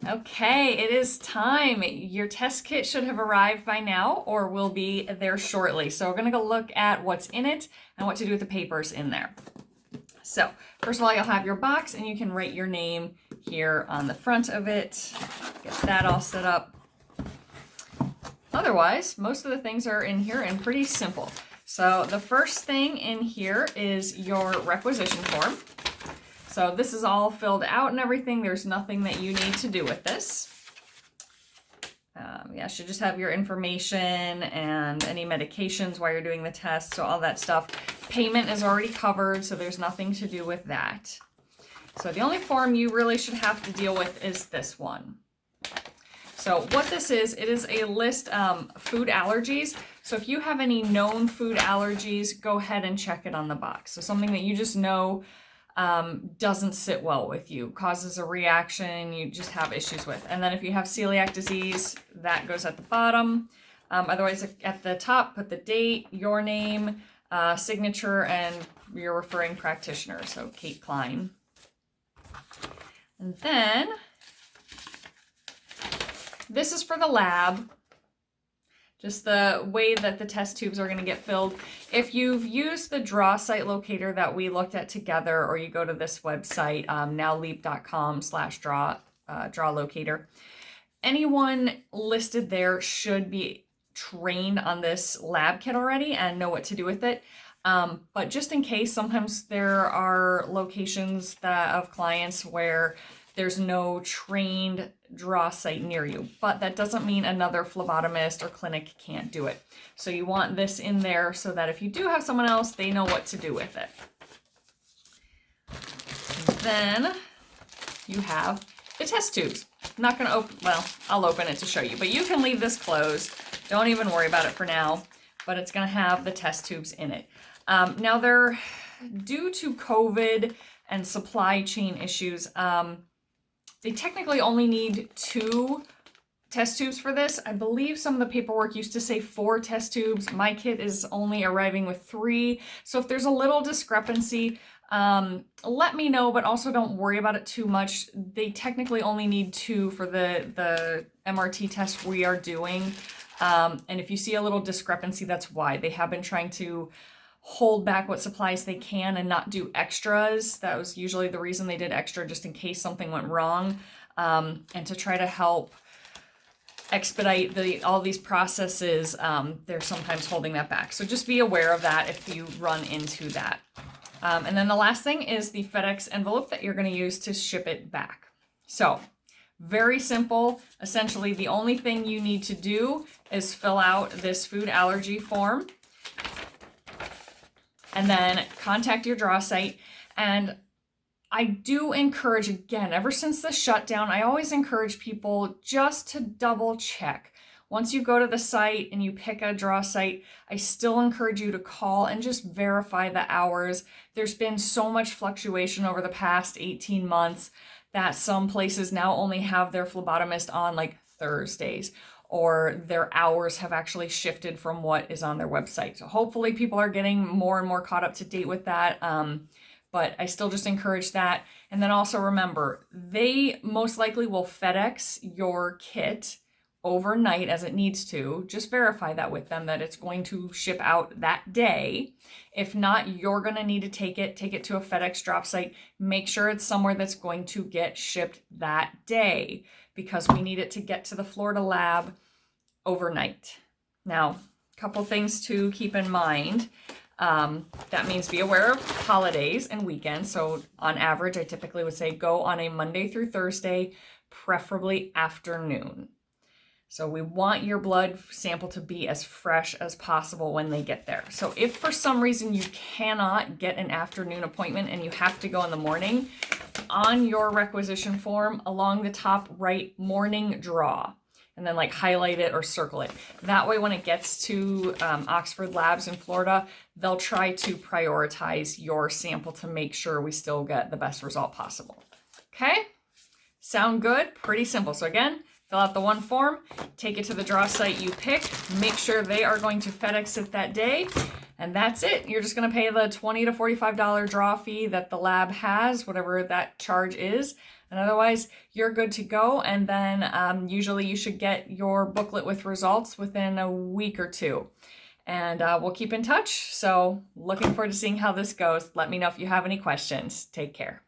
Okay, it is time. Your test kit should have arrived by now or will be there shortly. So we're gonna go look at what's in it and what to do with the papers in there. So first of all, you'll have your box and you can write your name here on the front of it. Get that all set up. Otherwise, most of the things are in here and pretty simple. So the first thing in here is your requisition form. So this is all filled out and everything. There's nothing that you need to do with this. Yeah, should just have your information and any medications while you're doing the test. So all that stuff. Payment is already covered, so there's nothing to do with that. So the only form you really should have to deal with is this one. So what this is, it is a list food allergies. So if you have any known food allergies, go ahead and check it on the box. So something that you just know doesn't sit well with you, causes a reaction, you just have issues with. And then if you have celiac disease, that goes at the bottom. Otherwise, at the top, put the date, your name, signature, and your referring practitioner, so Kate Klein. And then this is for the lab. Just the way that the test tubes are going to get filled. If you've used the draw site locator that we looked at together, or you go to this website, nowleap.com/draw locator, anyone listed there should be trained on this lab kit already and know what to do with it. But just in case, sometimes there are locations of clients where there's no trained draw site near you, but that doesn't mean another phlebotomist or clinic can't do it. So you want this in there so that if you do have someone else, they know what to do with it. Then you have the test tubes. I'm not gonna open, well, I'll open it to show you, but you can leave this closed. Don't even worry about it for now, but it's gonna have the test tubes in it. Now they're, due to COVID and supply chain issues, they technically only need 2 test tubes for this. I believe some of the paperwork used to say 4 test tubes. My kit is only arriving with 3. So if there's a little discrepancy, let me know, but also don't worry about it too much. They technically only need 2 for the MRT test we are doing. And if you see a little discrepancy, that's why. They have been trying to hold back what supplies they can and not do extras. That was usually the reason they did extra, just in case something went wrong, and to try to help expedite all these processes. They're sometimes holding that back. So just be aware of that if you run into that. And then the last thing is the FedEx envelope that you're going to use to ship it back. So very simple. Essentially, the only thing you need to do is fill out this food allergy form, and then contact your draw site. And I do encourage, again, ever since the shutdown, I always encourage people just to double check. Once you go to the site and you pick a draw site, I still encourage you to call and just verify the hours. There's been so much fluctuation over the past 18 months that some places now only have their phlebotomist on like Thursdays, or their hours have actually shifted from what is on their website. So hopefully people are getting more and more caught up to date with that. But I still just encourage that. And then also remember, they most likely will FedEx your kit overnight as it needs to. Just verify that with them, that it's going to ship out that day. If not, you're going to need to take it to a FedEx drop site. Make sure it's somewhere that's going to get shipped that day, because we need it to get to the Florida lab overnight. Now, a couple things to keep in mind. That means be aware of holidays and weekends. So on average, I typically would say go on a Monday through Thursday, preferably afternoon. So we want your blood sample to be as fresh as possible when they get there. So if for some reason you cannot get an afternoon appointment and you have to go in the morning, on your requisition form, along the top, write morning draw, and then like highlight it or circle it. That way when it gets to Oxford Labs in Florida, they'll try to prioritize your sample to make sure we still get the best result possible. Okay? Sound good? Pretty simple. So again, fill out the one form, take it to the draw site you pick, make sure they are going to FedEx it that day, and that's it. You're just going to pay the $20 to $45 draw fee that the lab has, whatever that charge is, And otherwise, you're good to go. And then usually you should get your booklet with results within a week or two. And we'll keep in touch. So looking forward to seeing how this goes. Let me know if you have any questions. Take care.